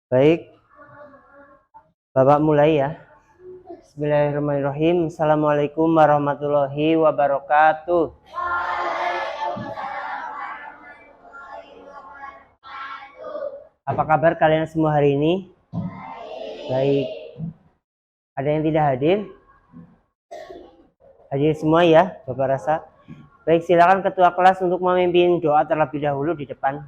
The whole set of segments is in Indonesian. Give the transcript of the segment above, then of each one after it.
Baik, Bapak mulai ya. Bismillahirrahmanirrahim. Assalamualaikum warahmatullahi wabarakatuh. Apa kabar kalian semua hari ini? Baik. Ada yang tidak hadir? Hadir semua ya, Bapak rasa. Baik, silakan ketua kelas untuk memimpin doa terlebih dahulu di depan.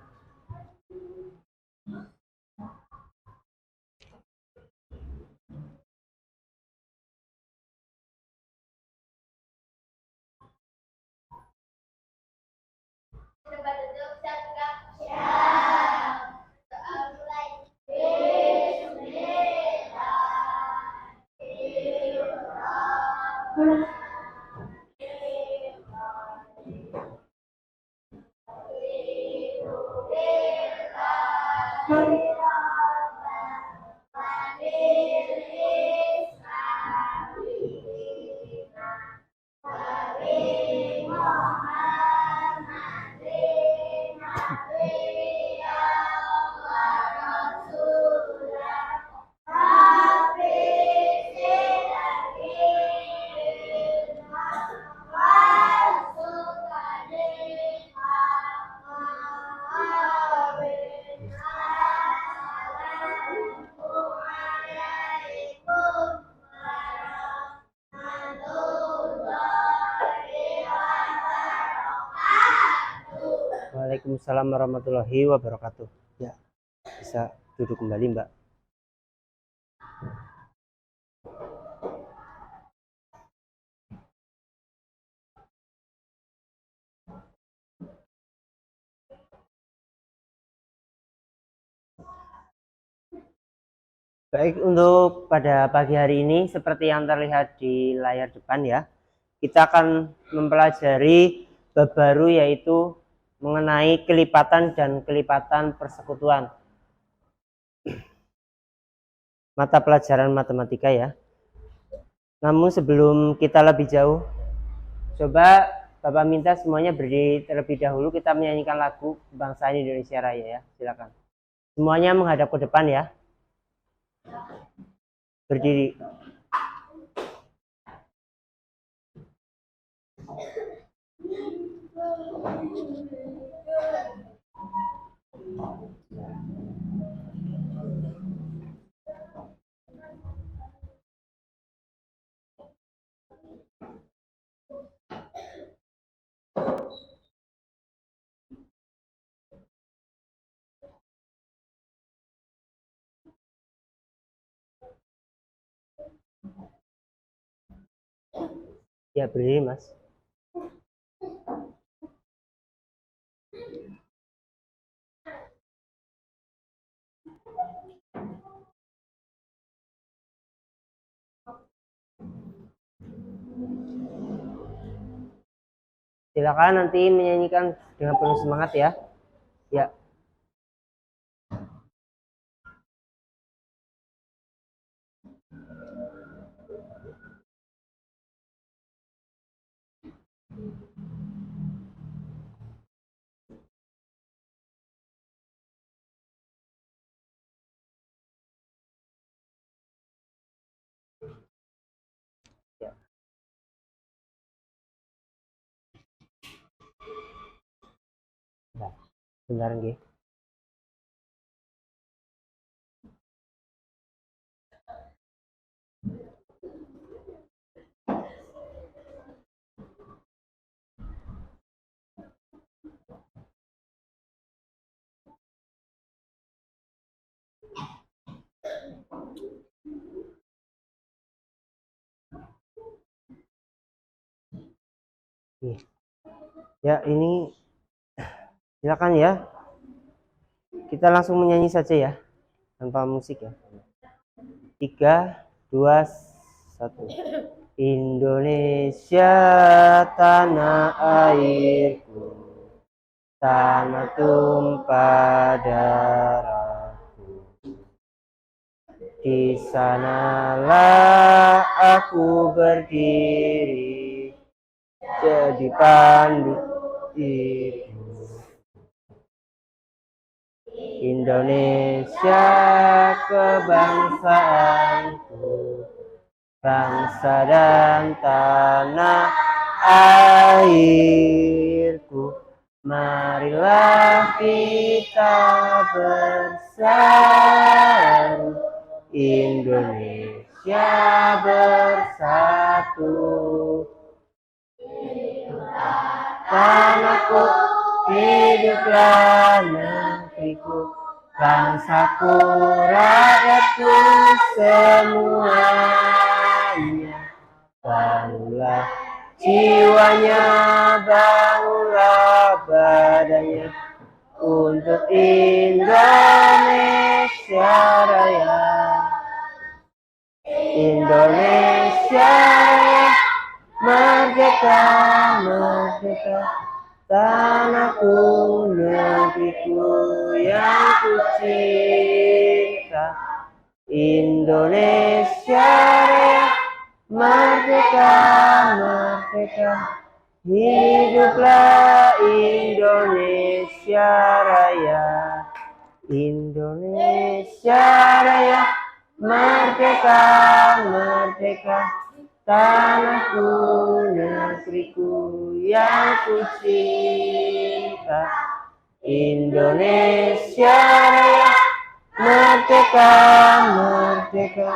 Waalaikumsalam warahmatullahi wabarakatuh. Ya, bisa duduk kembali, Mbak. Baik, untuk pada pagi hari ini seperti yang terlihat di layar depan ya, kita akan mempelajari bab baru yaitu mengenai kelipatan dan kelipatan persekutuan. Mata pelajaran matematika ya. Namun sebelum kita lebih jauh, coba Bapak minta semuanya berdiri terlebih dahulu, kita menyanyikan lagu Kebangsaan Indonesia Raya ya, silakan. Semuanya menghadap ke depan ya. Berdiri. Ya, berdiri Mas. Silakan nanti menyanyikan dengan penuh semangat ya. Ya. Ya. Bentar nggih. Ya, ini silakan ya. Kita langsung menyanyi saja ya, tanpa musik ya. 3, 2, 1. Indonesia tanah airku, tanah tumpah darahku. Di sanalah aku berdiri, jadi pandu diriku. Indonesia kebangsaanku, bangsa dan tanah airku. Marilah kita bersatu, Indonesia bersatu. Tanahku, hiduplah negeriku, bangsaku, rakyatku semuanya. Bangunlah jiwanya, bangunlah badannya untuk Indonesia Raya. Indonesia Raya, merdeka, merdeka, tanahku, negeriku yang kucinta. Indonesia Raya, merdeka, merdeka, hiduplah Indonesia Raya. Indonesia Raya, merdeka, merdeka, tanahku, negeriku yang kucinta. Indonesia Raya, merdeka, merdeka,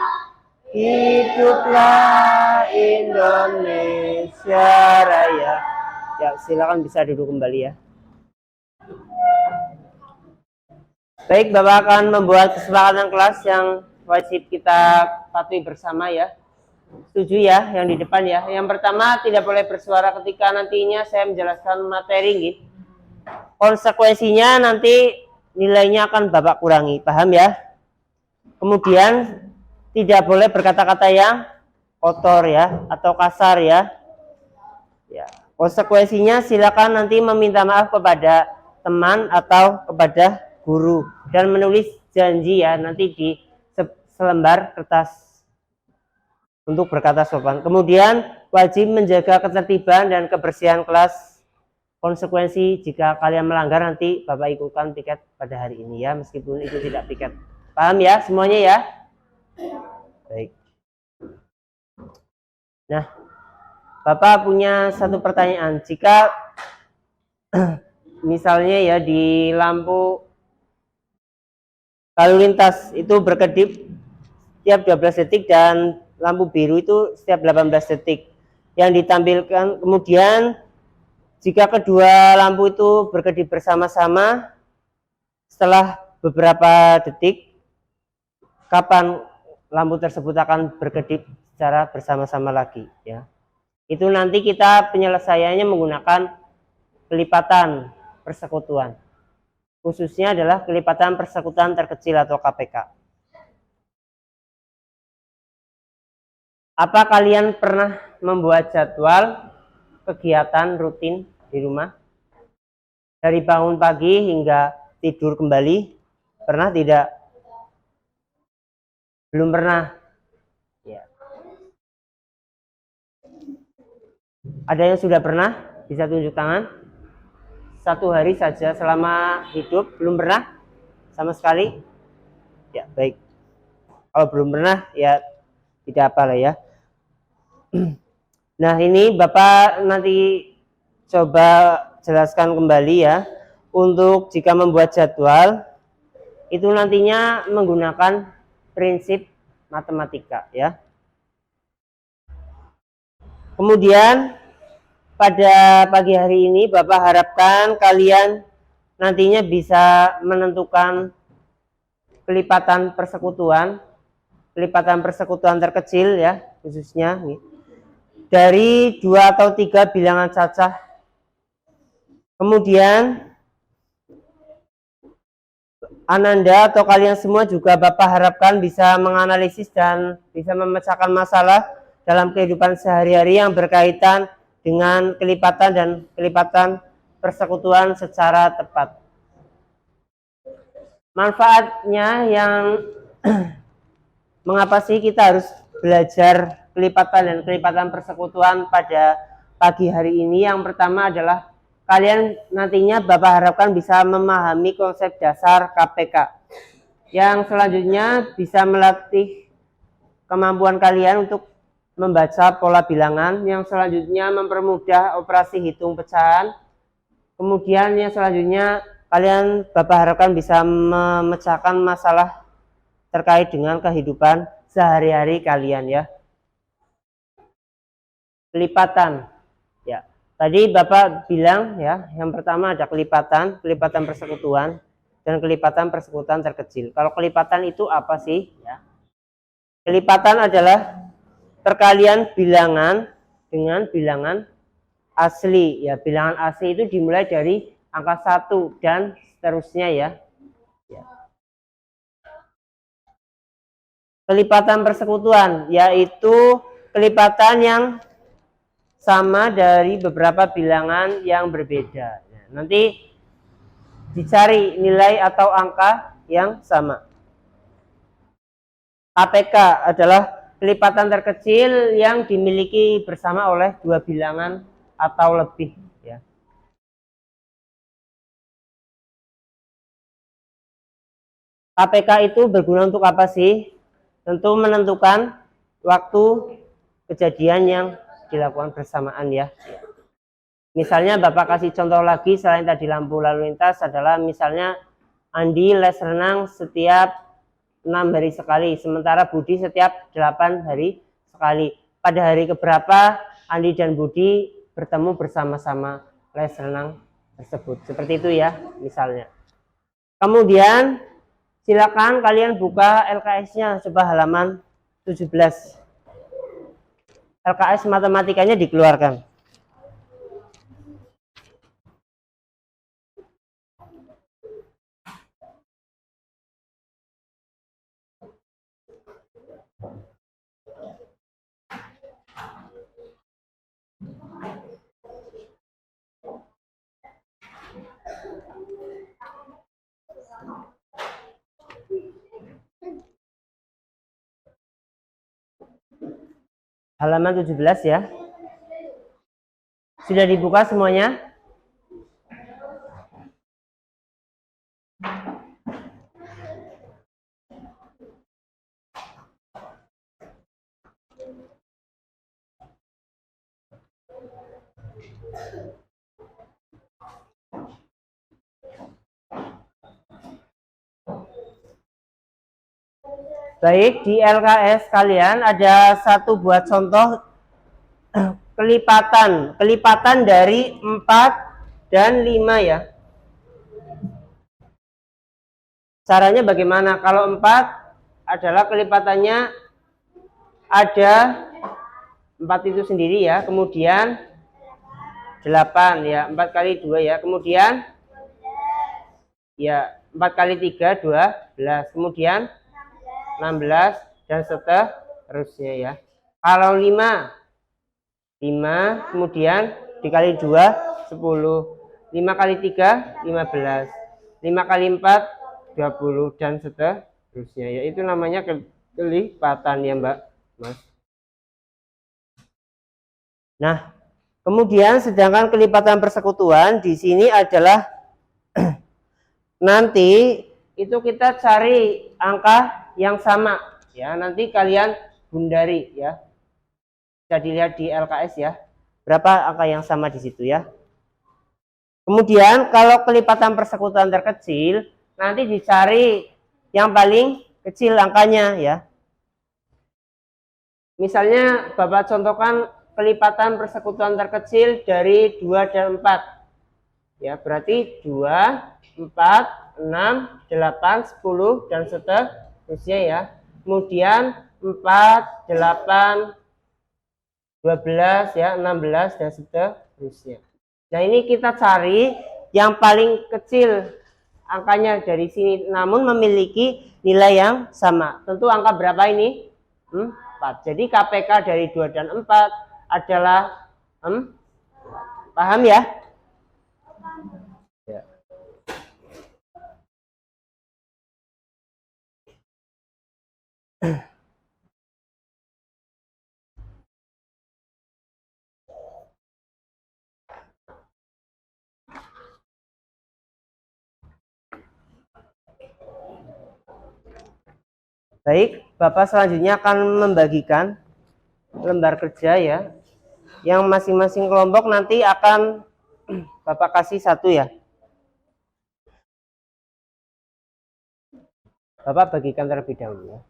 hiduplah Indonesia Raya. Ya, silakan bisa duduk kembali ya. Baik, Bapak akan membuat kesepakatan kelas yang wajib kita patuhi bersama ya. Setuju ya, yang di depan ya. Yang pertama, tidak boleh bersuara ketika nantinya saya menjelaskan materi. Konsekuensinya nanti nilainya akan Bapak kurangi, paham ya? Kemudian tidak boleh berkata-kata yang kotor ya atau kasar ya. Ya, konsekuensinya silakan nanti meminta maaf kepada teman atau kepada guru dan menulis janji ya nanti di selembar kertas untuk berkata sopan. Kemudian wajib menjaga ketertiban dan kebersihan kelas. Konsekuensi jika kalian melanggar nanti Bapak ikutkan piket pada hari ini ya, meskipun itu tidak piket. Paham ya semuanya ya? Baik. Nah, Bapak punya satu pertanyaan. Jika misalnya ya di lampu lalu lintas itu berkedip setiap 12 detik dan lampu biru itu setiap 18 detik. Yang ditampilkan kemudian jika kedua lampu itu berkedip bersama-sama setelah beberapa detik, kapan lampu tersebut akan berkedip secara bersama-sama lagi ya. Itu nanti kita penyelesaiannya menggunakan kelipatan persekutuan. Khususnya adalah kelipatan persekutuan terkecil atau KPK. Apa kalian pernah membuat jadwal kegiatan rutin di rumah? Dari bangun pagi hingga tidur kembali? Pernah tidak? Belum pernah? Ya. Ada yang sudah pernah? Bisa tunjuk tangan? 1 hari saja selama hidup belum pernah sama sekali? Ya, baik. Kalau belum pernah ya tidak apa lah ya. Nah, ini Bapak nanti coba jelaskan kembali ya. Untuk jika membuat jadwal itu nantinya menggunakan prinsip matematika ya. Kemudian pada pagi hari ini Bapak harapkan kalian nantinya bisa menentukan kelipatan persekutuan terkecil ya khususnya nih, dari 2 atau 3 bilangan cacah. Kemudian Ananda atau kalian semua juga Bapak harapkan bisa menganalisis dan bisa memecahkan masalah dalam kehidupan sehari-hari yang berkaitan dengan kelipatan dan kelipatan persekutuan secara tepat. Manfaatnya yang mengapa sih kita harus belajar kelipatan dan kelipatan persekutuan pada pagi hari ini? Yang pertama adalah kalian nantinya Bapak harapkan bisa memahami konsep dasar KPK. Yang selanjutnya bisa melatih kemampuan kalian untuk membaca pola bilangan. Yang selanjutnya mempermudah operasi hitung pecahan. Kemudian yang selanjutnya kalian Bapak harapkan bisa memecahkan masalah terkait dengan kehidupan sehari-hari kalian ya. Kelipatan. Ya. Tadi Bapak bilang ya, yang pertama ada kelipatan persekutuan dan kelipatan persekutuan terkecil. Kalau kelipatan itu apa sih? Ya. Kelipatan adalah perkalian bilangan dengan bilangan asli. Ya, bilangan asli itu dimulai dari angka 1 dan seterusnya ya. Kelipatan persekutuan yaitu kelipatan yang sama dari beberapa bilangan yang berbeda. Nanti dicari nilai atau angka yang sama. KPK adalah kelipatan terkecil yang dimiliki bersama oleh dua bilangan atau lebih. Ya. KPK itu berguna untuk apa sih? Tentu menentukan waktu kejadian yang dilakukan bersamaan ya. Misalnya Bapak kasih contoh lagi selain tadi lampu lalu lintas adalah misalnya Andi les renang setiap 6 hari sekali, sementara Budi setiap 8 hari sekali. Pada hari keberapa Andi dan Budi bertemu bersama-sama les renang tersebut. Seperti itu ya misalnya. Kemudian silakan kalian buka LKS-nya, coba halaman 17. LKS matematikanya dikeluarkan. Halaman 17 ya. Sudah dibuka semuanya? Baik, di LKS kalian ada satu buat contoh kelipatan dari 4 dan 5 ya. Caranya bagaimana? Kalau 4 adalah kelipatannya ada 4 itu sendiri ya, kemudian 8 ya, 4 kali 2 ya, kemudian ya 4 kali 3 12, kemudian 16 dan seterusnya ya. Kalau 5 kemudian dikali 2 10, 5 kali 3 15, 5 kali 4 20 dan seterusnya ya. Itu namanya kelipatan ya Mbak Mas. Nah, kemudian sedangkan kelipatan persekutuan di sini adalah nanti itu kita cari angka yang sama ya. Nanti kalian bundari ya. Bisa dilihat di LKS ya. Berapa angka yang sama di situ ya. Kemudian kalau kelipatan persekutuan terkecil nanti dicari yang paling kecil angkanya ya. Misalnya Bapak contohkan kelipatan persekutuan terkecil dari 2 dan 4. Ya, berarti 2, 4, 6, 8, 10 dan seterusnya ya. Kemudian 4, 8, 12 ya, 16 dan seterusnya. Nah, ini kita cari yang paling kecil angkanya dari sini namun memiliki nilai yang sama. Tentu angka berapa ini? 4. Jadi KPK dari 2 dan 4 adalah paham ya? Ya. Baik, Bapak selanjutnya akan membagikan lembar kerja ya. Yang masing-masing kelompok nanti akan Bapak kasih satu ya. Bapak bagikan terlebih dahulu ya.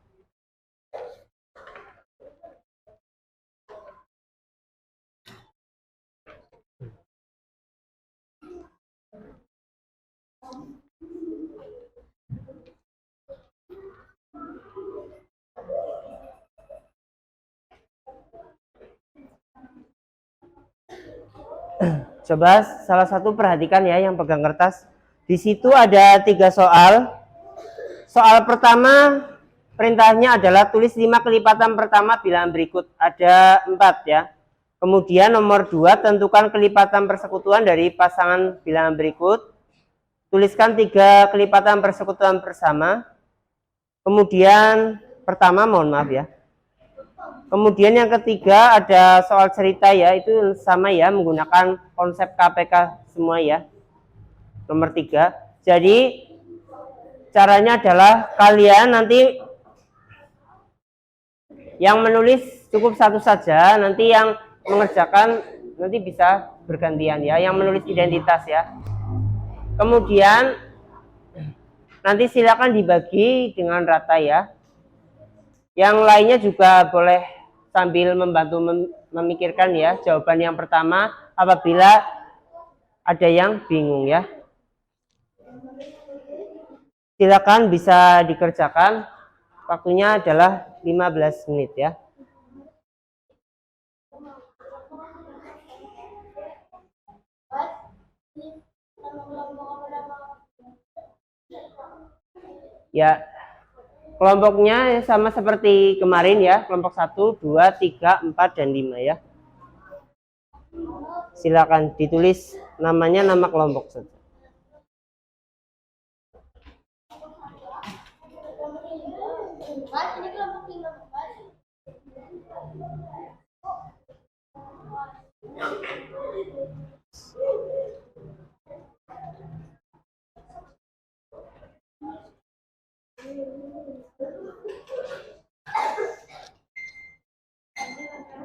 Coba salah satu perhatikan ya yang pegang kertas. Di situ ada 3 soal. Soal pertama perintahnya adalah tulis 5 kelipatan pertama bilangan berikut. Ada 4 ya. Kemudian nomor 2 tentukan kelipatan persekutuan dari pasangan bilangan berikut. Tuliskan 3 kelipatan persekutuan bersama. Kemudian pertama mohon maaf ya. Kemudian yang ketiga ada soal cerita ya, itu sama ya, menggunakan konsep KPK semua ya. Nomor 3. Jadi caranya adalah kalian nanti yang menulis cukup satu saja, nanti yang mengerjakan nanti bisa bergantian ya, yang menulis identitas ya. Kemudian nanti silakan dibagi dengan rata ya. Yang lainnya juga boleh sambil membantu memikirkan ya jawaban yang pertama apabila ada yang bingung ya. Silakan bisa dikerjakan. Waktunya adalah 15 menit ya. Ya, kelompoknya sama seperti kemarin ya, kelompok 1, 2, 3, 4, dan 5 ya. Silakan ditulis namanya, nama kelompok saja.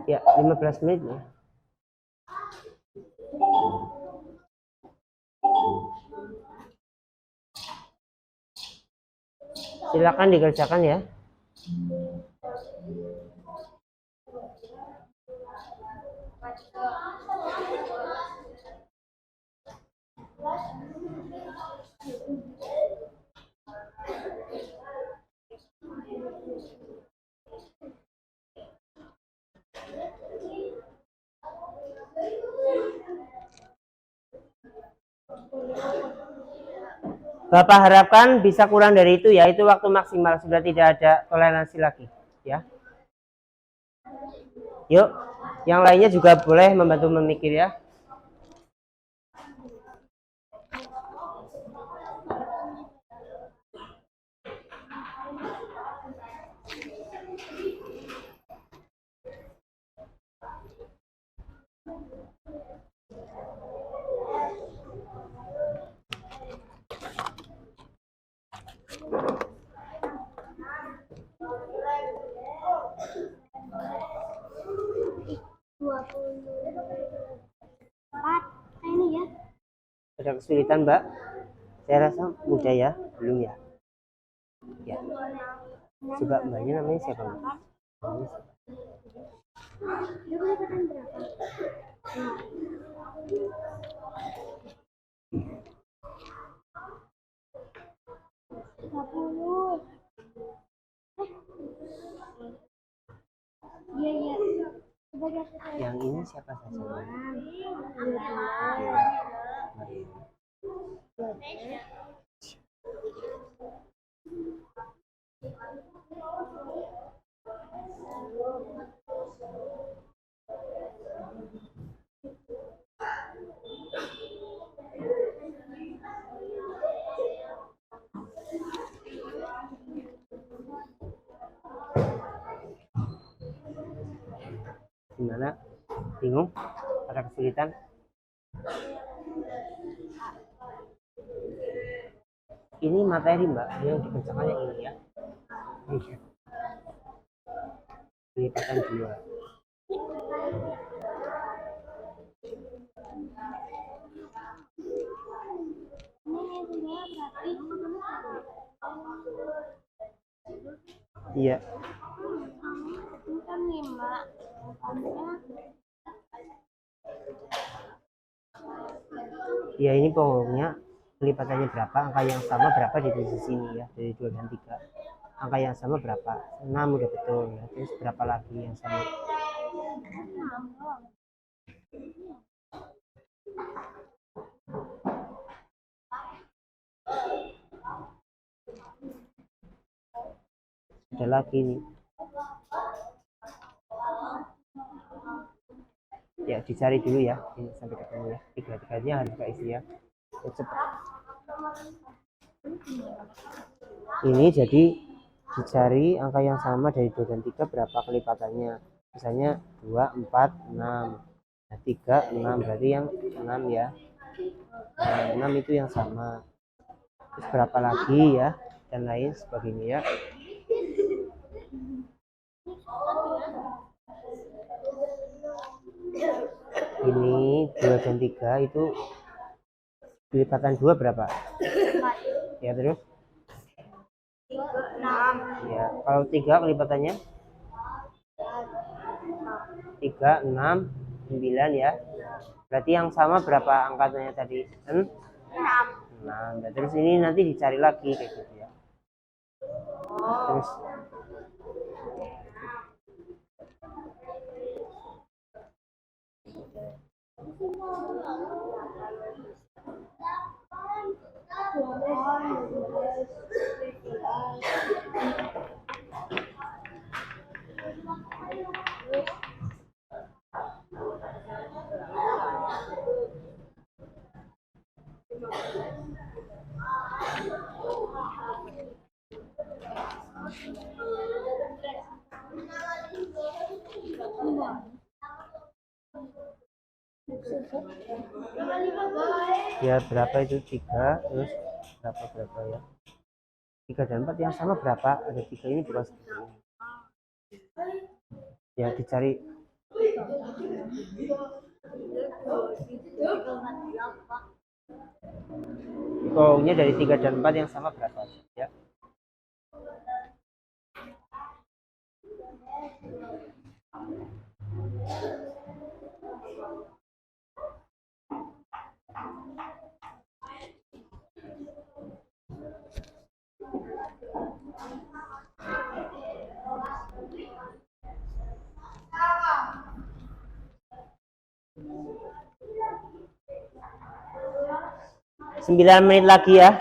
Ya, 15 menit ya. Silakan dikerjakan ya. Bapak harapkan bisa kurang dari itu ya, itu waktu maksimal, sudah tidak ada toleransi lagi ya. Yuk, yang lainnya juga boleh membantu memikir ya. Ini ya. Ada kesulitan Mbak? Saya rasa mudah ya, belum ya? Ya. Coba Mbaknya namanya siapa Mbak? Iya. Yang ini siapa saja? Gimana? Bingung? Ada kesulitan? Ini materi Mbak, yang dikerjakan yang ini ya. kelipatan 2. Iya. Ini kan 5. Ya, ini pokoknya kelipatannya berapa, angka yang sama berapa di posisi sini ya, dari 2 dan 3. Angka yang sama berapa? 6 udah betul ya. Terus berapa lagi yang sama? Ada lagi nih. Ya, dicari dulu ya. Ini sampai ketemu ya. Tiga-tiganya harus keisi ya. Cepat. Ini jadi dicari angka yang sama dari 2 dan 3 berapa kelipatannya. Misalnya 2, 4, 6. Nah, 3, 6 berarti yang 6 ya. Nah, 6 itu yang sama. Terus berapa lagi ya, dan lain sebagainya ya. Ini 2 dan 3 itu kelipatan 2 berapa? Ya, terus 6. ya, kalau 3 kelipatannya 3, 6, 9 ya. Berarti yang sama berapa angkanya tadi? 6. Nah, terus ini nanti dicari lagi kayak gitu ya. Terus ya, berapa itu 3, terus berapa ya, 3 dan 4 yang sama berapa? Ada 3 ini bukan segini. Ya, dicari. Pokoknya dari 3 dan 4 yang sama berapa ya. Sembilan menit lagi ya.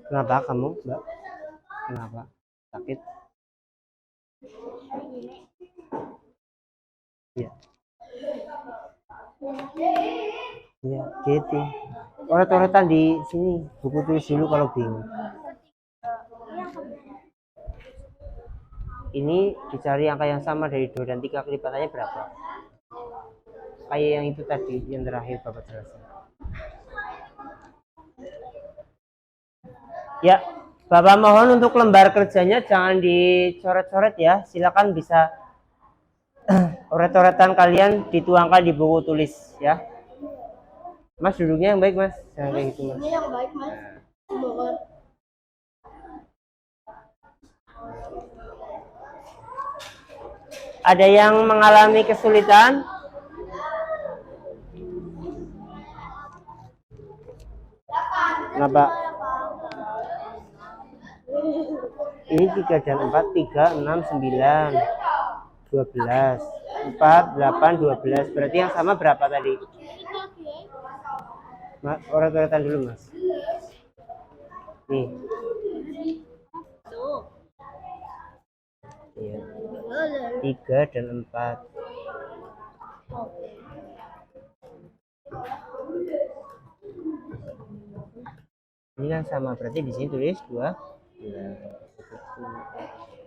Kenapa kamu, Mbak? Kenapa? Sakit? Ya. Ya, gitu. Coret-coretan di sini, buku tulis dulu kalau bingung. Ini dicari angka yang sama dari 2 dan 3, kelipatannya berapa? Kayak yang itu tadi, yang terakhir Bapak jelasin. Ya, Bapak mohon untuk lembar kerjanya jangan dicoret-coret ya. Silakan bisa coret-coretan kalian dituangkan di buku tulis ya. Mas, duduknya yang baik, Mas. Jangan kayak gitu, Mas. Ini yang baik, Mas. Mohon. Ada yang mengalami kesulitan? Kenapa? Ini 3 dan 4, 3, 6, 9, 12, 4, 8, 12. Berarti yang sama berapa tadi? Mas, coret-coretan dulu, Mas. Nih. Iya. 3 dan 4. Ini kan sama, berarti di sini tulis 2.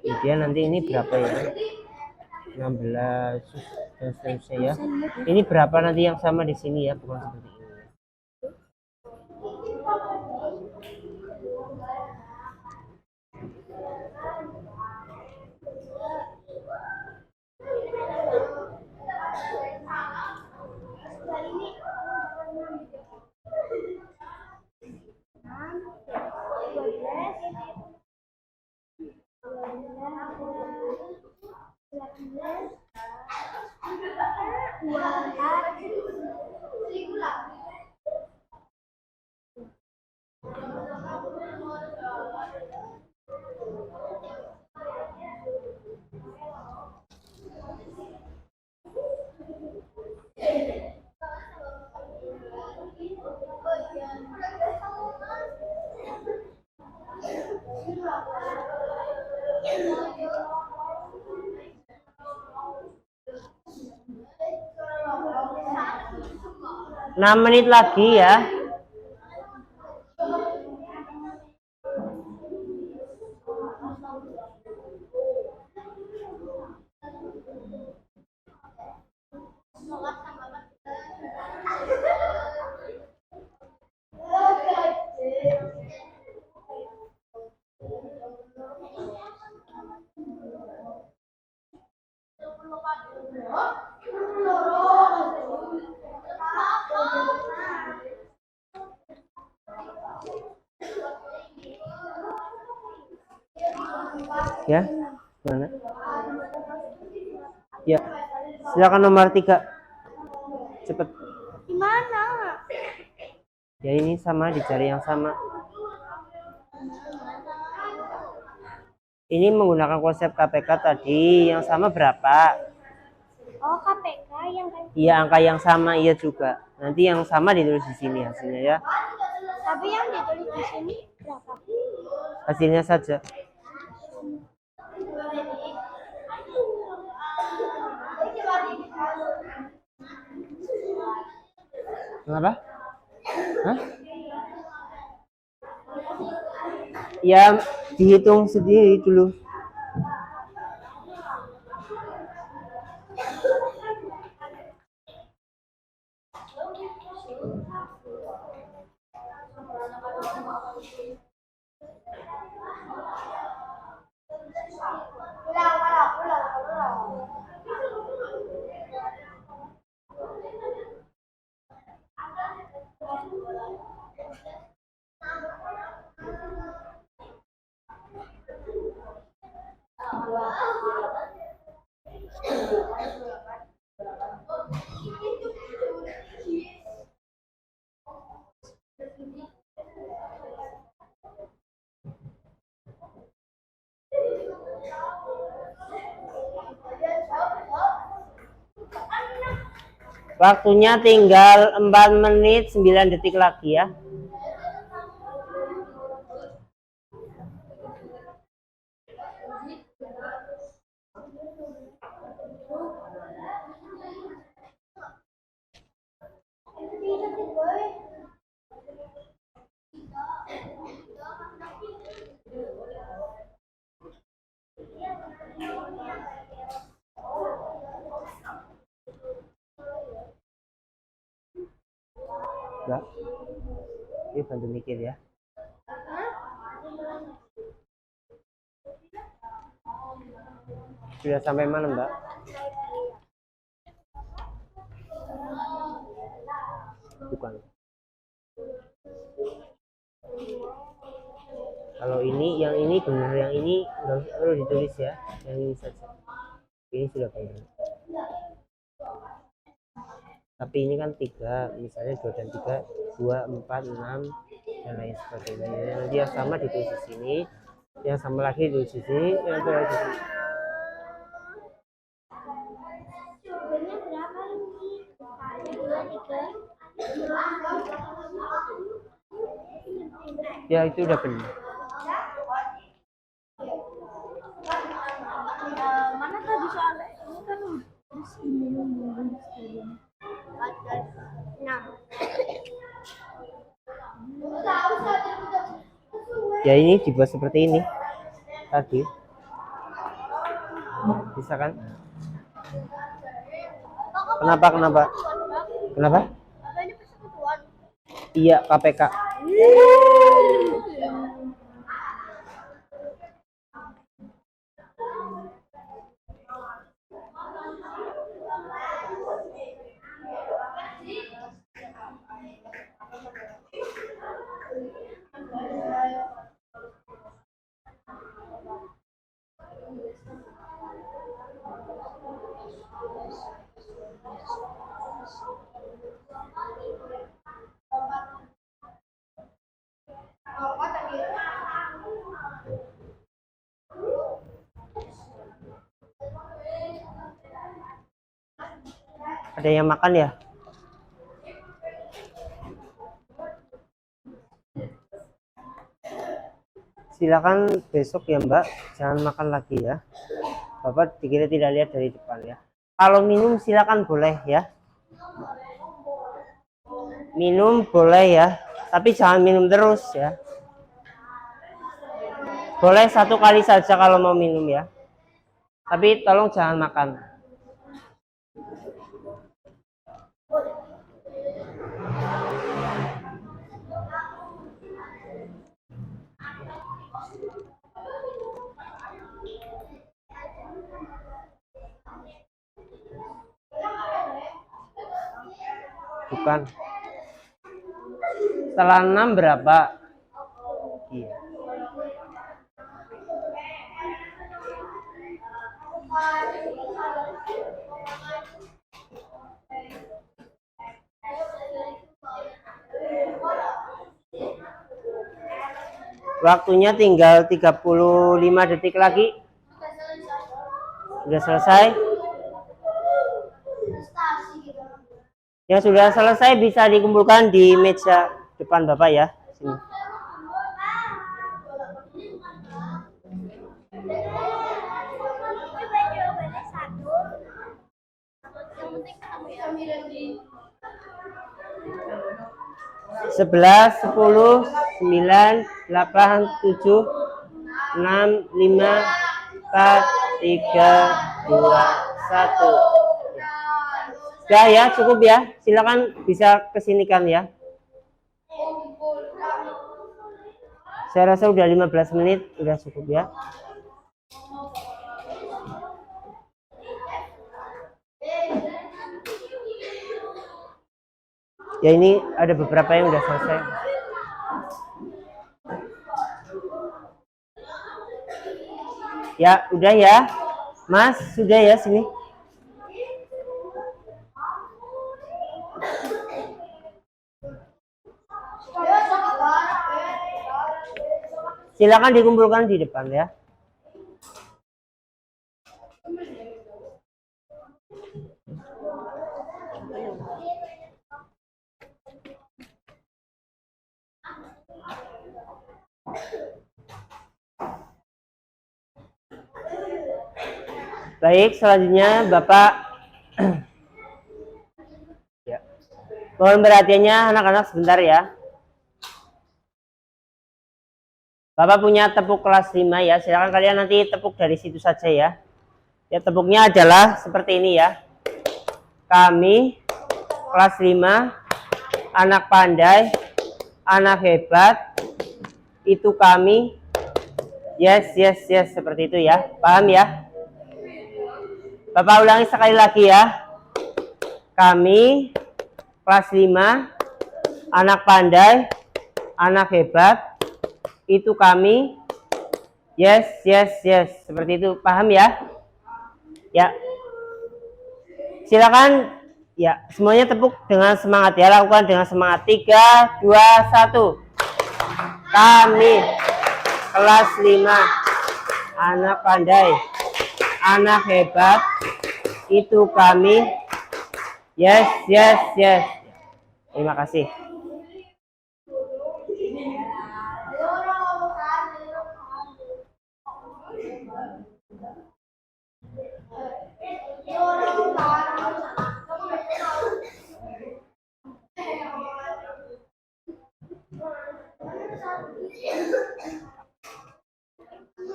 Kemudian nanti ini berapa ya? 16 dan seterusnya ya. Ini berapa nanti yang sama di sini ya, bukan seperti ini. Enam menit lagi ya. Ya, mana? Ya, silakan nomor 3. Cepet. Gimana? Ya ini sama, dicari yang sama. Ini menggunakan konsep KPK tadi, yang sama berapa? Oh, KPK yang Iya, angka yang sama iya juga. Nanti yang sama ditulis di sini hasilnya ya. tapi yang ditulis di sini berapa? Hasilnya saja. Kenapa? Hah? Ya, dihitung sendiri dulu. Waktunya tinggal 4 menit 9 detik lagi ya. Enggak. Ini bantu mikir ya. Sudah sampai mana, Mbak? Bukan. Kalau ini, yang ini benar, yang ini nggak perlu ditulis ya. Yang ini saja. Ini sudah benar. Tapi ini kan 3, misalnya 2 dan 3, 2, 4, 6 dan lain sebagainya. Nanti yang sama ditulis di sini, yang sama lagi ditulis di sini, yang itu lagi di sini. Jawabannya berapa ini? 2, 3. Ya itu udah benar. Mana tadi soalnya? Ini kan ini 6. Ya ini dibuat seperti ini tadi, bisa kan? Kenapa? Kenapa? Apa ini persekutuan? Iya, KPK. Ada yang makan ya? Silakan besok ya Mbak, jangan makan lagi ya. Bapak dikira tidak lihat dari depan ya. Kalau minum silakan boleh ya. Minum boleh ya, tapi jangan minum terus ya. Boleh 1 kali saja kalau mau minum ya. Tapi tolong jangan makan. Bukan. Setelah 6 berapa? Iya. Waktunya tinggal 35 detik lagi. Sudah selesai. Yang sudah selesai bisa dikumpulkan di meja depan Bapak ya. Sini. Sebelas, 10, 9, 8, 7, 6, 5, 4, 3, 2, 1. Sudah ya, cukup ya. Silakan bisa kesinikan ya. Saya rasa udah 15 menit, udah cukup ya. Ya ini ada beberapa yang udah selesai. Ya, udah ya. Mas, sudah ya sini. Silakan dikumpulkan di depan ya. Baik, selanjutnya Bapak ya. Mohon perhatiannya anak-anak sebentar ya. Bapak punya tepuk kelas 5 ya. Silakan kalian nanti tepuk dari situ saja ya. Ya, tepuknya adalah seperti ini ya. Kami kelas 5, anak pandai, anak hebat, itu kami. Yes, seperti itu ya. Paham ya? Bapak ulangi sekali lagi ya. Kami kelas 5, anak pandai, anak hebat, itu kami. Yes, seperti itu. Paham ya? Ya. Silakan ya, semuanya tepuk dengan semangat ya. Lakukan dengan semangat. 3, 2, 1. Kami kelas 5, anak pandai, anak hebat, itu kami. Yes. Terima kasih.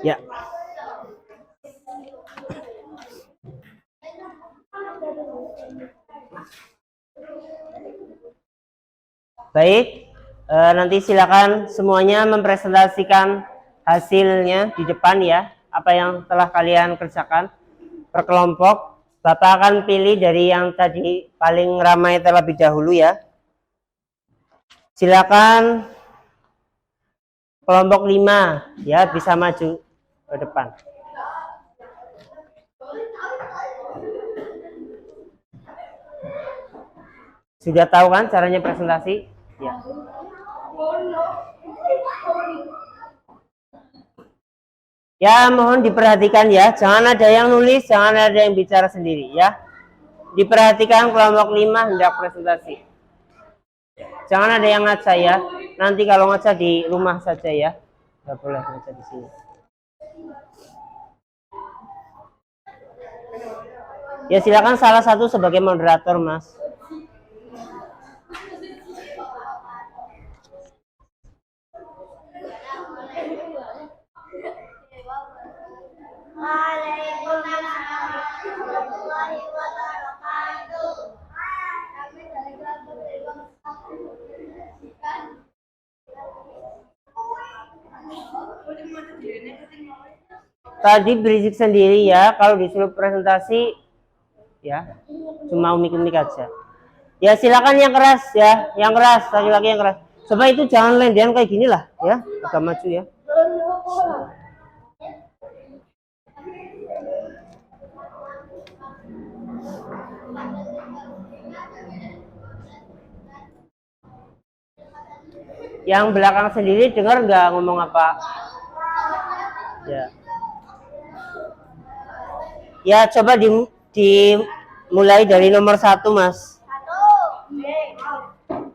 Ya. Baik, nanti silakan semuanya mempresentasikan hasilnya di depan ya, apa yang telah kalian kerjakan per kelompok. Bapak akan pilih dari yang tadi paling ramai terlebih dahulu ya. Silakan kelompok 5 ya, bisa maju ke depan. Sudah tahu kan caranya presentasi? Ya. Ya, mohon diperhatikan ya. Jangan ada yang nulis, jangan ada yang bicara sendiri ya. Diperhatikan kelompok 5 hendak presentasi. Jangan ada yang ngaca ya. Nanti kalau ngaca di rumah saja ya. Nggak boleh ngaca di sini. Ya, silakan salah satu sebagai moderator, Mas. Waalaikumsalam warahmatullahi wabarakatuh. Tadi berisik sendiri ya. Kalau disuruh presentasi ya cuma umik-umik aja. Ya silakan yang keras ya, yang keras, laki-laki yang keras. Coba itu jangan lendian kayak gini lah ya, agak maju ya. Yang belakang sendiri dengar nggak ngomong apa? Ya. Ya coba dimulai dari nomor 1, Mas.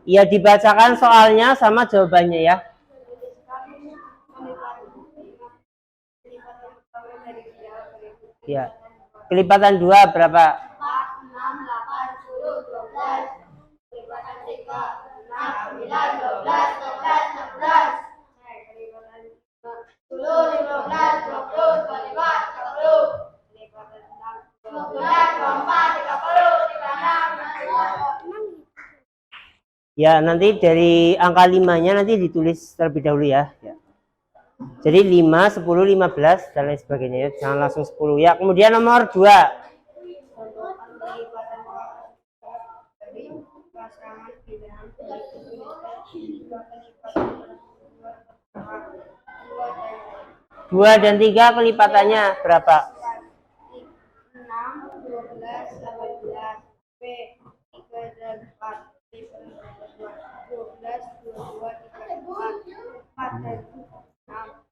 Ya dibacakan soalnya sama jawabannya ya. Ya. Kelipatan 2 berapa? 4, 5, 10, 12, 13, 14, 15, 16. Ya, nanti dari angka 5-nya nanti ditulis terlebih dahulu ya. Ya. Jadi 5, 10, 15 dan lain sebagainya ya. Jangan langsung 10 ya. Kemudian nomor 2. Dua dan 3 kelipatannya berapa? 6, 12, 18, B, 3 dan 4, B, 12, 22, 34, 4 dan 6, 11,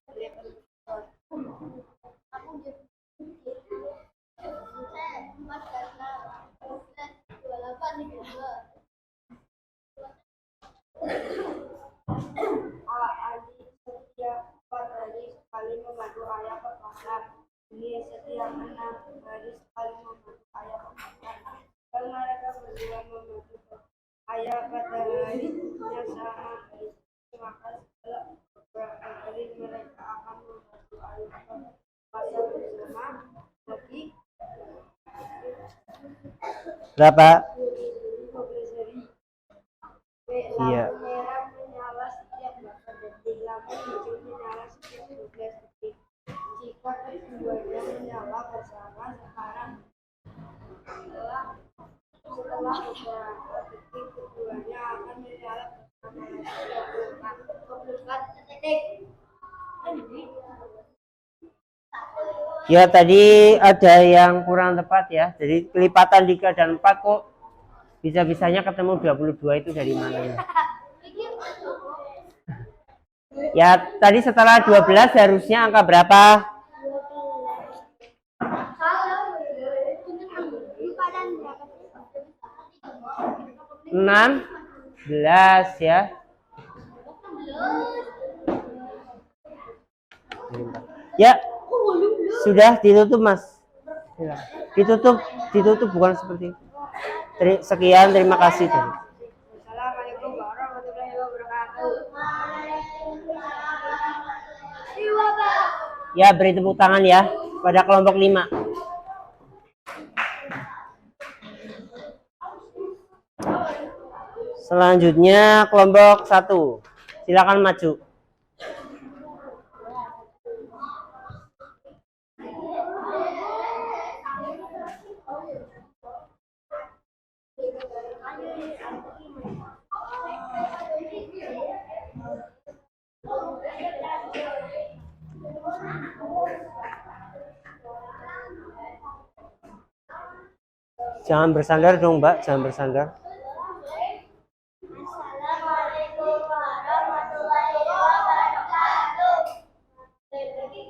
sekali membantu ayah berpasangan. Ini setiap 6 hari sekali membantu ayah berpasangan. Dan mereka berdua membantu ayah pada hari yang sama. Maka setelah beberapa hari mereka akan membantu ayah berpasangan bersama bagi Berapa? 12 hari. Iya. Lampu merah menyala setiap 8 detik. Lampu hijau menyala setiap 12 detik. Jika keduanya menyala bersama sekarang setelah beberapa detik keduanya akan menyala bersama lagi 24 detik. Ya tadi ada yang kurang tepat ya. Jadi kelipatan 3 dan 4 kok bisa-bisanya ketemu 22 itu dari mana ya? Ya tadi setelah 12 harusnya angka berapa? 16 ya. Ya sudah ditutup, Mas. Ditutup bukan seperti itu. Sekian, terima kasih. Assalamualaikum warahmatullahi wabarakatuh. Ya, beri tepuk tangan ya pada kelompok 5. Selanjutnya kelompok 1. Silakan maju. Jangan bersandar dong, Mbak. Jangan bersandar. Assalamualaikum warahmatullahi wabarakatuh.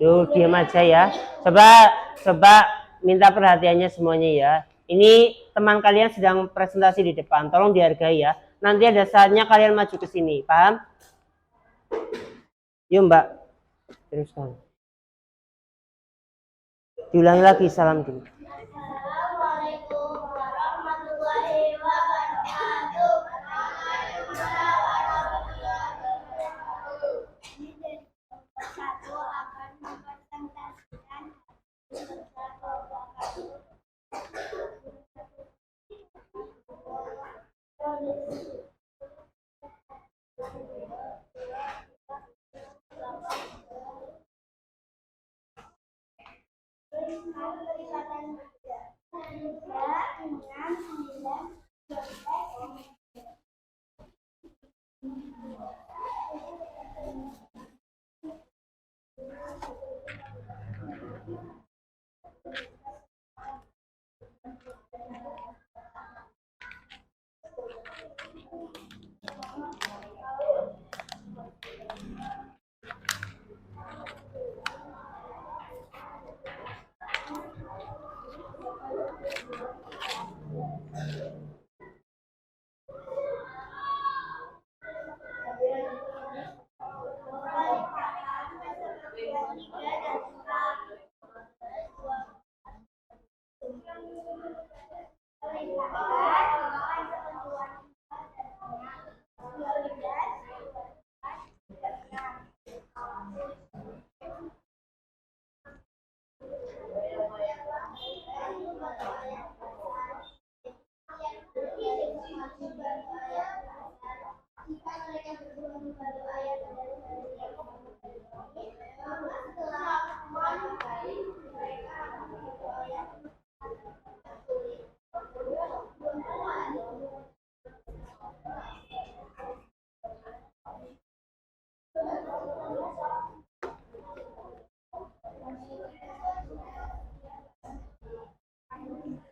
Yuk, diam aja ya. Coba minta perhatiannya semuanya ya. Ini teman kalian sedang presentasi di depan. Tolong dihargai ya. Nanti ada saatnya kalian maju ke sini. Paham? Yuk, Mbak. Teruskan. Diulangi lagi salam dulu. Assalamualaikum warahmatullahi wabarakatuh. Satu akan mempresentasikan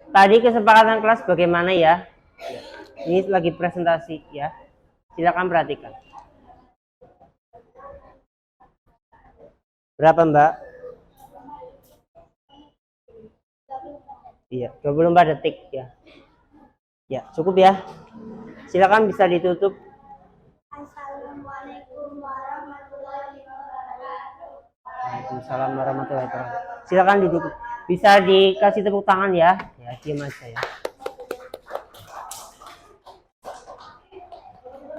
Tadi kesepakatan kelas bagaimana ya? Ini lagi presentasi ya. Silakan perhatikan. Berapa, Mbak? Iya, 24 detik ya. Ya, cukup ya. Silakan bisa ditutup. Assalamualaikum warahmatullahi wabarakatuh. Waalaikumsalam warahmatullahi wabarakatuh. Silakan duduk. Bisa dikasih tepuk tangan ya. Ya, diam aja ya.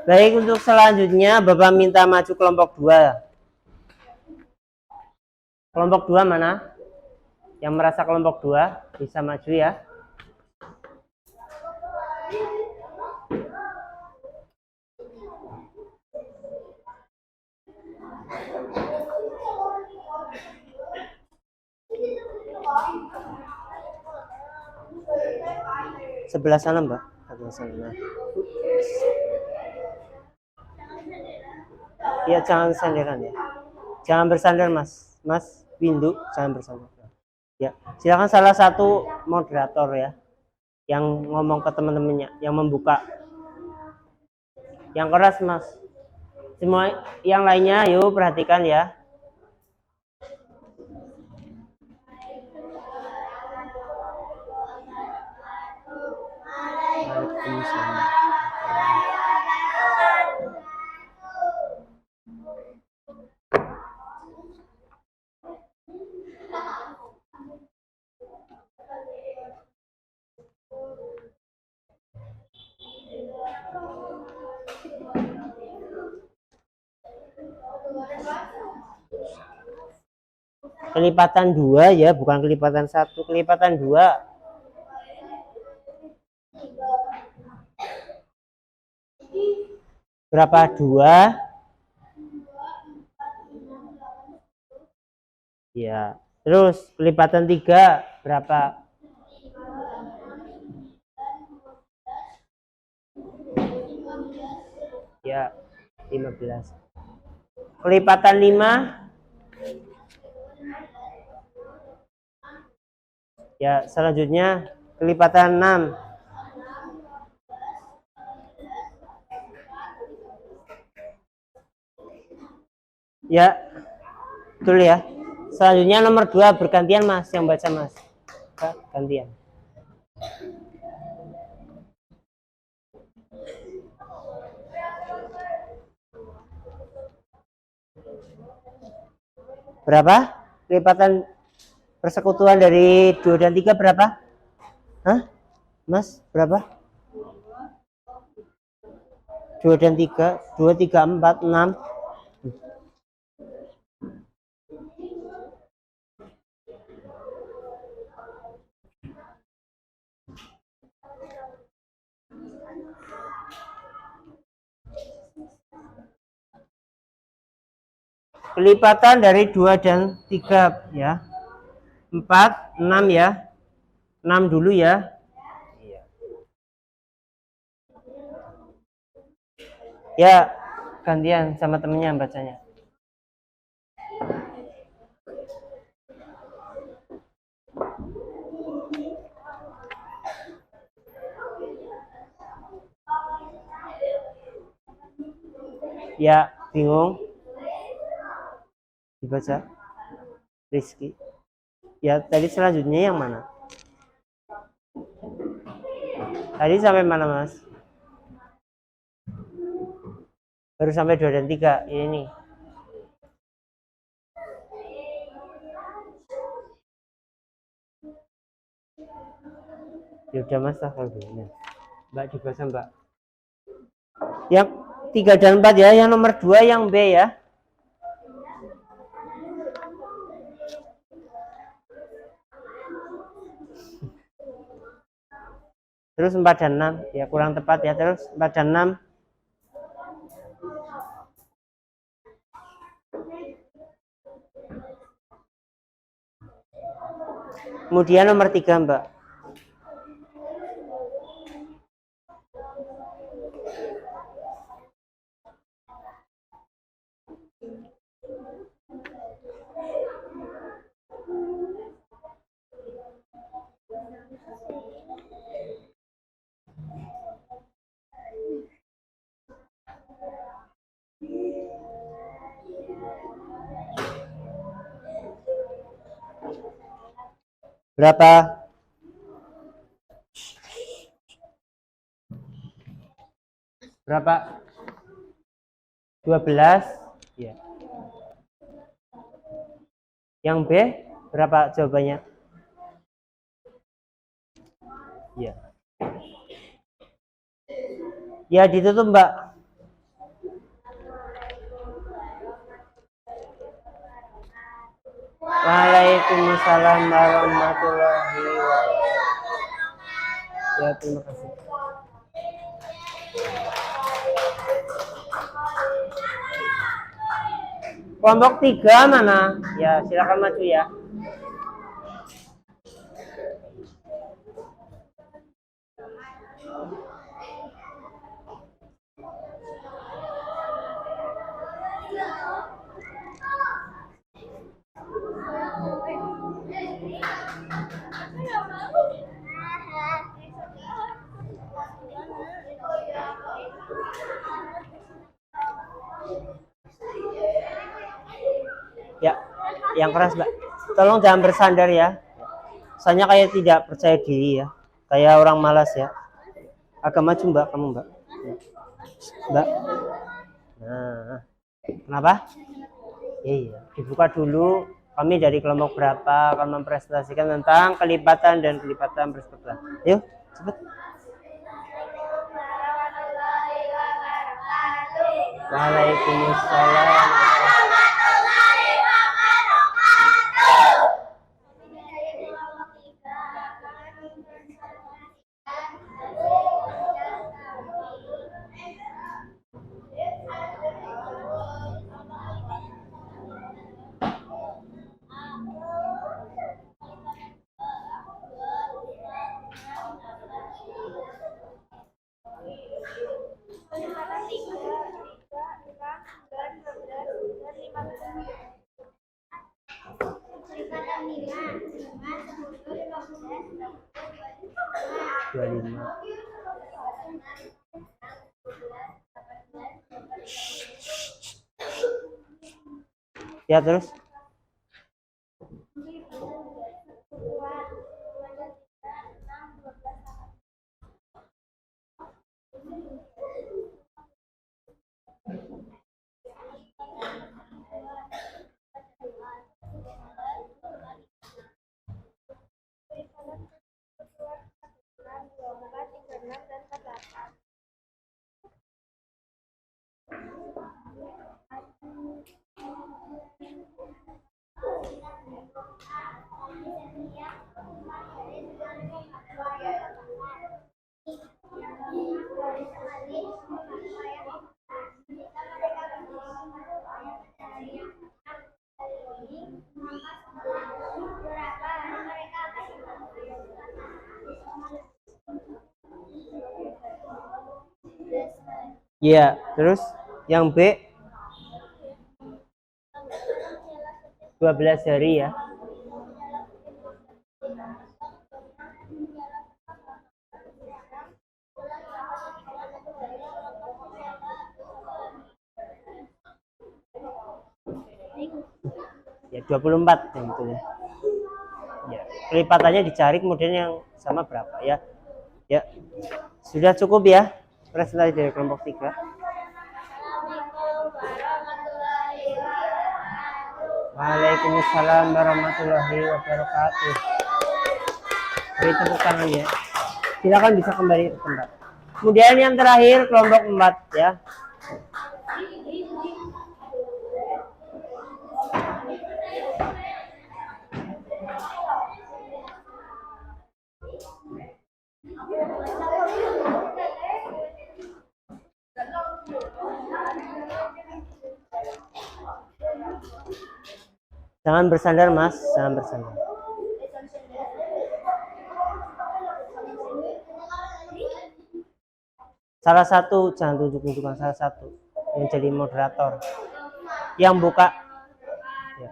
Baik, untuk selanjutnya Bapak minta maju kelompok 2. Kelompok 2 mana? Yang merasa kelompok 2 bisa maju ya. Sebelah sana, Mbak. Sebelah sana. Ya, jangan sandaran ya. Jangan bersandar, Mas. Mas Windu, jangan bersandar. Ya, silakan salah satu moderator ya yang ngomong ke teman-temannya, yang membuka. Yang keras, Mas. Semua yang lainnya yuk perhatikan ya. Kelipatan 2 ya, bukan kelipatan 1, kelipatan 2. Berapa? 2. Ya. Terus kelipatan 3 berapa? Ya, 15. Kelipatan 5. Ya, selanjutnya kelipatan 6. Ya, betul ya. Selanjutnya nomor 2 bergantian Mas yang baca Mas. Gantian. Berapa? Kelipatan persekutuan dari 2 dan 3 berapa? Hah? Mas, berapa? 2 dan 3, 2, 3, 4, 6. Kelipatan dari 2 dan 3 ya. 4, 6 ya. 6 dulu ya. Ya, gantian sama temennya bacanya. Ya, bingung? Dibaca. Rizky. Ya, tadi selanjutnya yang mana? Tadi sampai mana, Mas? Baru sampai 2 dan 3. Ini. Ya udah Mas lah kalau begini. Mbak dibaca Mbak. Yang 3 dan 4 ya, yang nomor 2 yang B ya. Terus 4 dan 6 ya kurang tepat ya. Terus 4 dan 6. Kemudian nomor 3 Mbak. Berapa? Berapa? 12. Ya. Yang B berapa jawabannya? Ya. Ya ditutup Mbak. Waalaikumsalam warahmatullahi wabarakatuh. Ya terima kasih. Kelompok 3 mana? Ya silakan maju ya. Ya, yang keras Mbak. Tolong jangan bersandar ya. Soalnya kayak tidak percaya diri ya. Kayak orang malas ya. Agak maju Mbak, kamu Mbak. Mbak. Nah, kenapa? Iya, dibuka dulu. Kami dari kelompok berapa akan mempresentasikan tentang kelipatan dan kelipatan persekutuan. Yuk, cepet. Waalaikumsalam. 25. Ya, terus ya, terus yang B 12 hari ya. Ya 24 yang itu ya. Ya, kelipatannya dicari kemudian yang sama berapa ya. Ya. Sudah cukup ya presentasi dari kelompok 3. Waalaikumsalam warahmatullahi wabarakatuh. Beri tepuk tangan ya. Silakan bisa kembali ke tempat. Kemudian yang terakhir kelompok 4 ya. Jangan bersandar Mas, jangan bersandar. Salah satu, jangan tunjuk-tunjukkan, salah satu yang jadi moderator. Yang buka. Ya.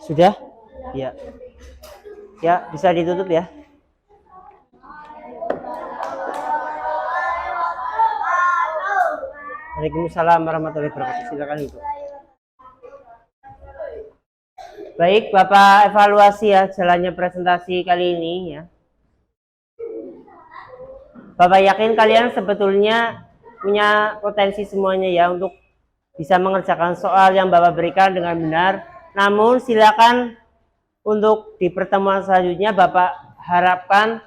Sudah? Ya. Ya, bisa ditutup ya. Waalaikumsalam warahmatullahi wabarakatuh. Silakan itu. Baik, Bapak evaluasi ya jalannya presentasi kali ini ya. Bapak yakin kalian sebetulnya punya potensi semuanya ya untuk bisa mengerjakan soal yang Bapak berikan dengan benar. Namun silakan untuk di pertemuan selanjutnya Bapak harapkan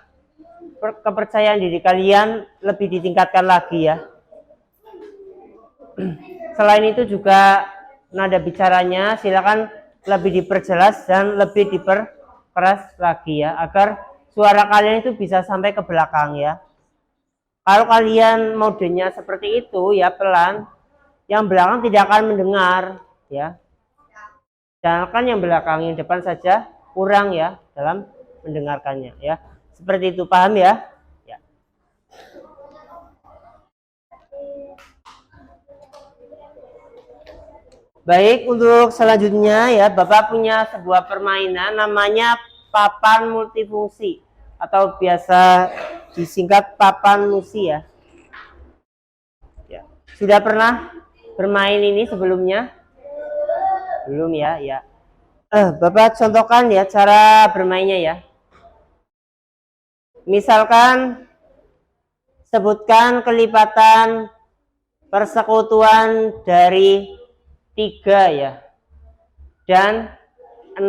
kepercayaan diri kalian lebih ditingkatkan lagi ya. Selain itu juga nada bicaranya silakan lebih diperjelas dan lebih keras lagi ya, agar suara kalian itu bisa sampai ke belakang ya. Kalau kalian modenya seperti itu ya pelan, yang belakang tidak akan mendengar ya. Jangan yang belakang, yang depan saja kurang ya dalam mendengarkannya ya. Seperti itu, paham ya? Ya. Baik, untuk selanjutnya ya, Bapak punya sebuah permainan namanya papan multifungsi atau biasa disingkat papan musi ya. Ya. Sudah pernah bermain ini sebelumnya? Belum ya, ya. Bapak contohkan ya cara bermainnya ya. Misalkan sebutkan kelipatan persekutuan dari 3 ya dan 6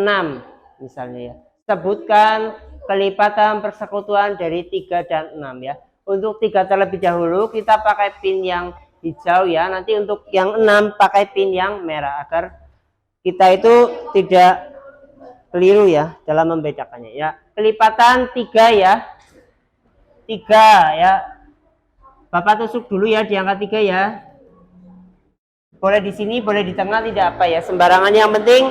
misalnya ya. Sebutkan kelipatan persekutuan dari 3 dan 6 ya. Untuk 3 terlebih dahulu kita pakai pin yang hijau ya. Nanti untuk yang 6 pakai pin yang merah agar kita itu tidak keliru ya dalam membedakannya ya. Kelipatan 3 ya. 3 ya. Bapak tusuk dulu ya di angka 3 ya. Boleh di sini, boleh di tengah, tidak apa ya, sembarangan, yang penting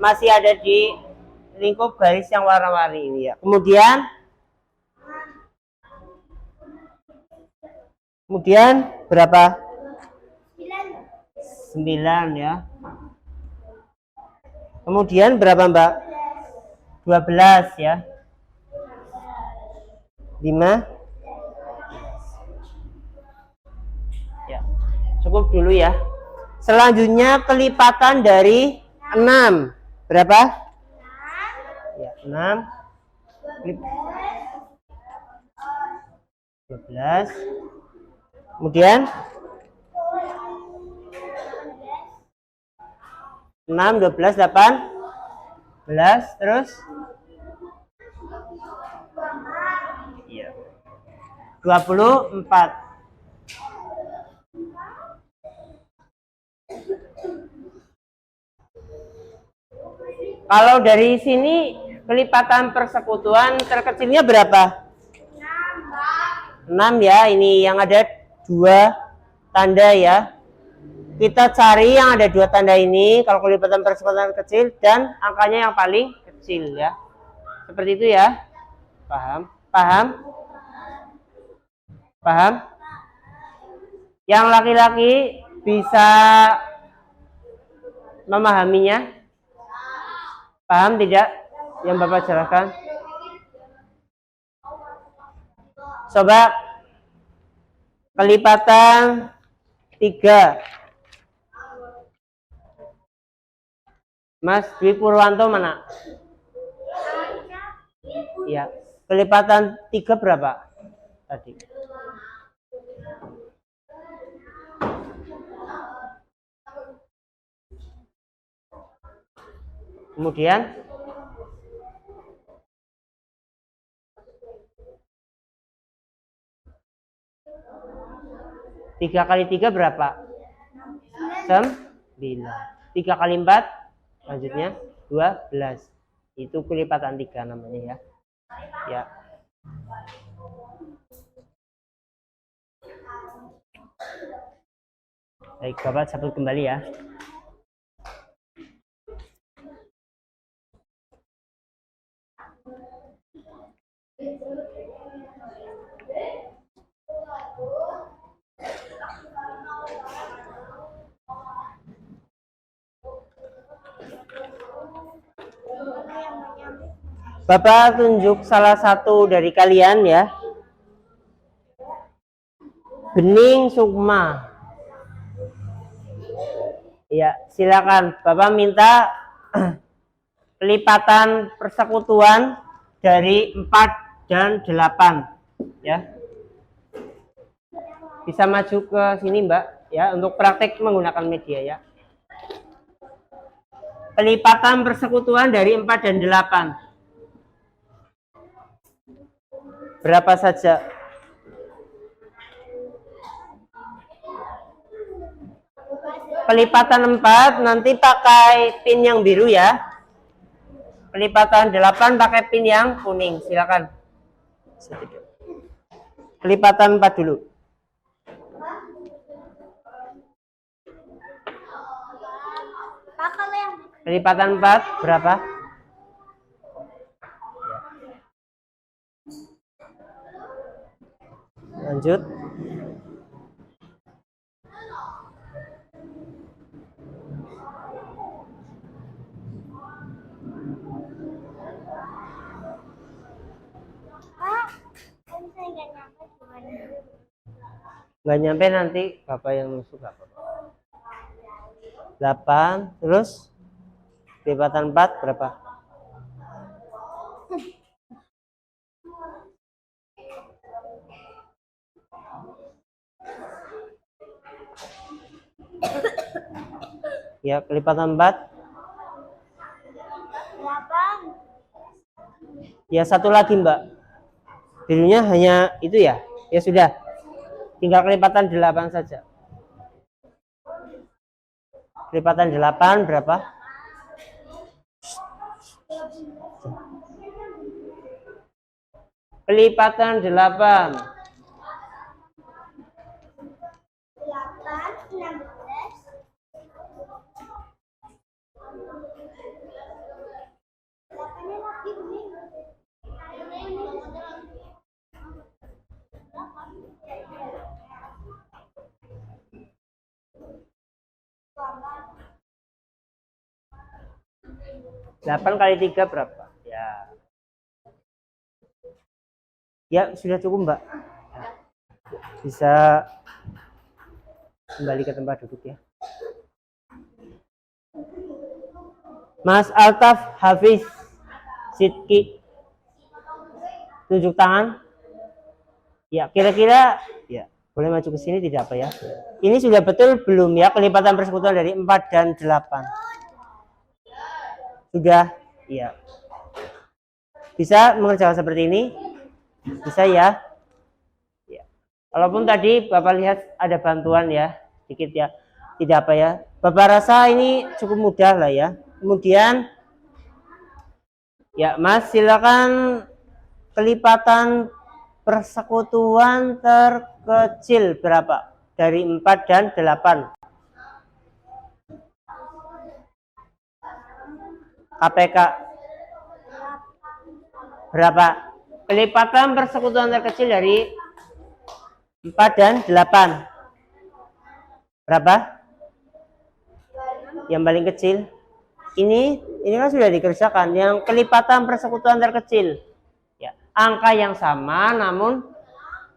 masih ada di lingkup garis yang warna-warni ini ya. Kemudian berapa? 9 ya. Kemudian berapa Mbak? 12 ya. 5. Ya. Cukup dulu ya. Selanjutnya kelipatan dari 6. Berapa? Ya, 6. 12. Kemudian 6, 12, 18. Terus? Iya. 24. Kalau dari sini kelipatan persekutuan terkecilnya berapa? 6 ya, ini yang ada 2 tanda ya. Kita cari yang ada 2 tanda ini kalau kelipatan persekutuan kecil dan angkanya yang paling kecil ya. Seperti itu ya. Paham? Paham? Paham? Yang laki-laki bisa memahaminya? Paham tidak yang Bapak jelaskan? Coba kelipatan 3. Mas Dwi Purwanto mana? Ya, kelipatan 3 berapa tadi? Kemudian 3 kali 3 berapa? 9. 3 kali 4 selanjutnya 12. Itu kelipatan 3 namanya ya. Ya. Baik, Bapak cabut kembali ya. Bapak tunjuk salah satu dari kalian ya. Bening Sukma. Ya, silakan. Bapak minta kelipatan persekutuan dari 4 dan 8 ya. Bisa maju ke sini Mbak ya untuk praktek menggunakan media ya. Kelipatan persekutuan dari 4 dan 8. Berapa saja? Kelipatan 4 nanti pakai pin yang biru ya. Kelipatan 8 pakai pin yang kuning. Silakan. Kelipatan 4 dulu. Kelipatan 4 berapa? Lanjut. Nggak nyampe nanti Bapak yang masuk apa? 8 terus kelipatan 4 berapa? Ya, kelipatan 4. 8. Ya, satu lagi Mbak. Birunya hanya itu ya. Ya sudah. Tinggal kelipatan 8 saja. Kelipatan 8 berapa? Kelipatan 8. 8 kali 3 berapa? Ya. Ya, sudah cukup, Mbak. Bisa kembali ke tempat duduk ya. Mas Altaf Hafiz Sidki. Tunjuk tangan. Ya, kira-kira ya, boleh maju ke sini tidak apa ya? Ini sudah betul belum ya kelipatan persekutuan dari 4 dan 8? Sudah? Iya. Bisa mengerjakan seperti ini? Bisa ya? Ya. Walaupun tadi Bapak lihat ada bantuan ya, sedikit ya. Tidak apa ya. Bapak rasa ini cukup mudah lah ya. Kemudian ya, Mas silakan kelipatan persekutuan terkecil berapa? Dari 4 dan 8. KPK berapa? Kelipatan persekutuan terkecil dari 4 dan 8 berapa? Yang paling kecil. Ini kan sudah dikerjakan. Yang kelipatan persekutuan terkecil. Ya, angka yang sama namun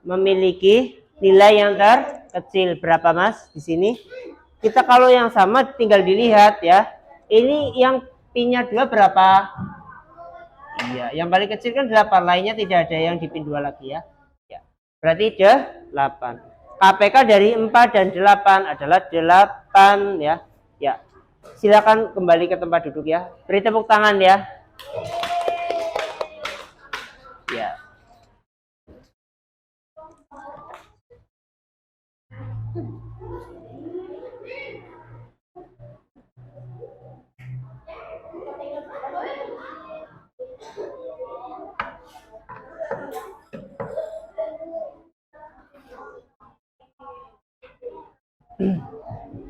memiliki nilai yang terkecil. Berapa, Mas? Di sini kita kalau yang sama tinggal dilihat ya. Ini yang pinnya 2 berapa? Iya, yang paling kecil kan 8, lainnya tidak ada yang dipin 2 lagi ya. Ya. Berarti 8. KPK dari 4 dan 8 adalah 8 ya. Ya. Silakan kembali ke tempat duduk ya. Beri tepuk tangan ya. Ya.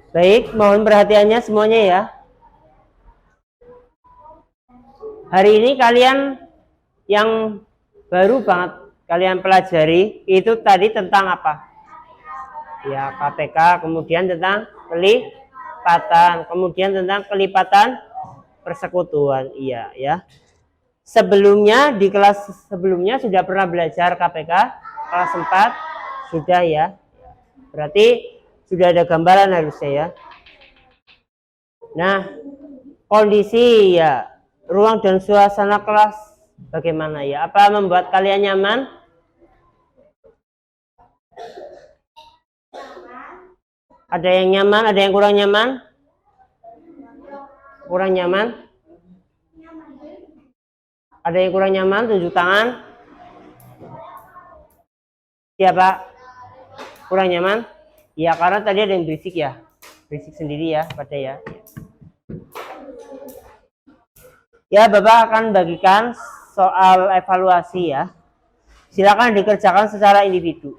Baik, mohon perhatiannya semuanya ya. Hari ini kalian yang baru banget kalian pelajari itu tadi tentang apa? Ya, KPK, kemudian tentang kelipatan, kemudian tentang kelipatan persekutuan. Iya, ya. Sebelumnya di kelas sebelumnya sudah pernah belajar KPK kelas 4 sudah ya. Berarti sudah ada gambaran harusnya ya. Nah, kondisi ya ruang dan suasana kelas bagaimana ya? Apa membuat kalian nyaman? Ada yang nyaman, ada yang kurang nyaman? Kurang nyaman? Ada yang kurang nyaman? Tunjuk tangan. Siapa? Kurang nyaman? Ya, karena tadi ada yang berisik ya. Berisik sendiri ya, pada ya. Ya, Bapak akan bagikan soal evaluasi ya. Silakan dikerjakan secara individu.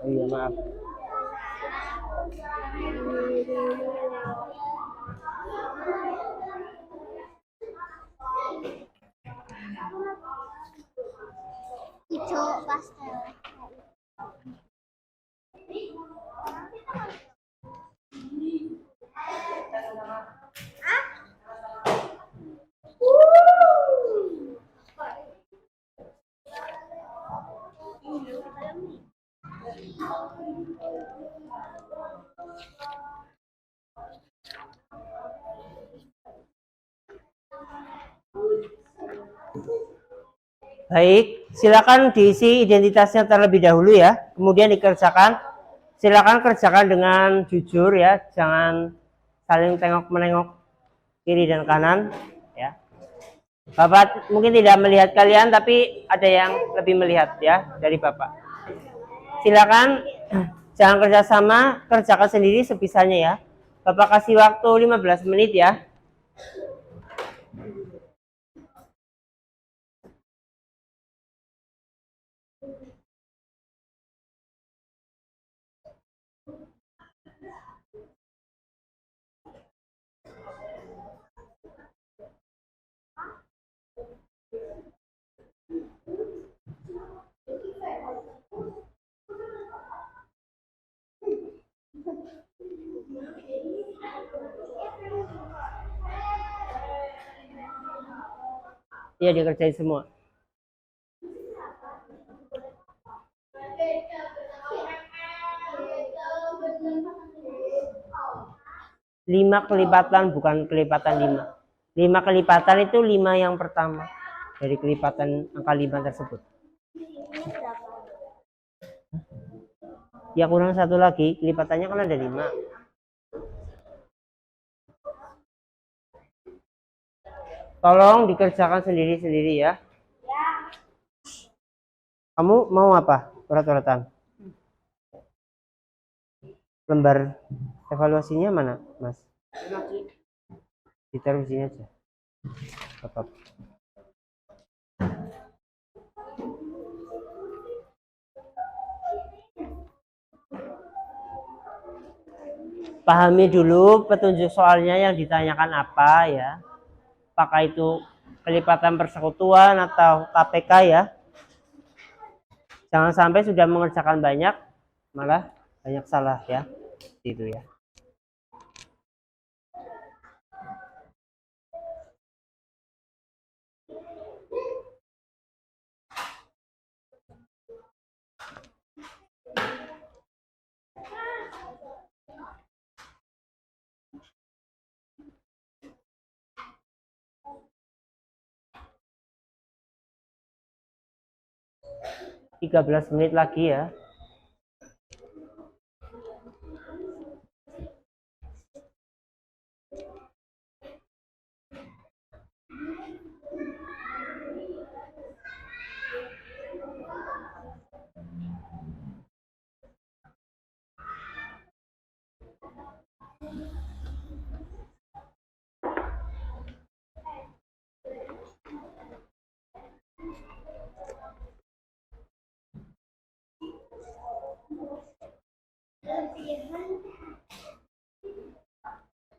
Oh iya, maaf. Hijau pastel. Baik, silakan diisi identitasnya terlebih dahulu ya. Kemudian dikerjakan. Silakan kerjakan dengan jujur ya, jangan saling tengok-menengok kiri dan kanan ya. Bapak mungkin tidak melihat kalian, tapi ada yang lebih melihat ya dari Bapak. Silakan jangan kerjasama, kerjakan sendiri sebisanya ya. Bapak kasih waktu 15 menit ya. Ya, dikerjain semua. Lima kelipatan bukan kelipatan 5. 5 kelipatan itu 5 yang pertama dari kelipatan angka 5 tersebut. Ya, kurang satu lagi, kelipatannya kan ada 5. Tolong dikerjakan sendiri-sendiri ya. Kamu mau apa? Urat-uratan. Lembar evaluasinya mana, Mas? Ditaruh sini aja. Bapak. Pahami dulu petunjuk soalnya yang ditanyakan apa ya. Apakah itu kelipatan persekutuan atau KPK ya. Jangan sampai sudah mengerjakan banyak, malah banyak salah ya. Itu ya. Tiga 13 menit lagi ya.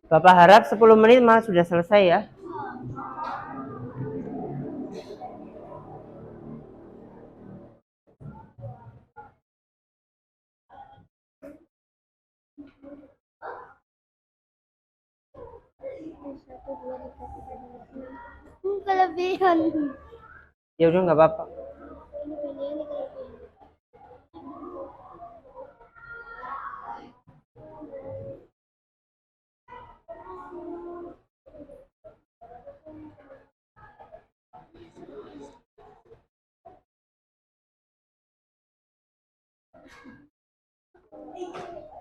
Bapak harap 10 menit malah sudah selesai ya. Kelebihan. Ya udah nggak apa-apa. Ini kelebihan.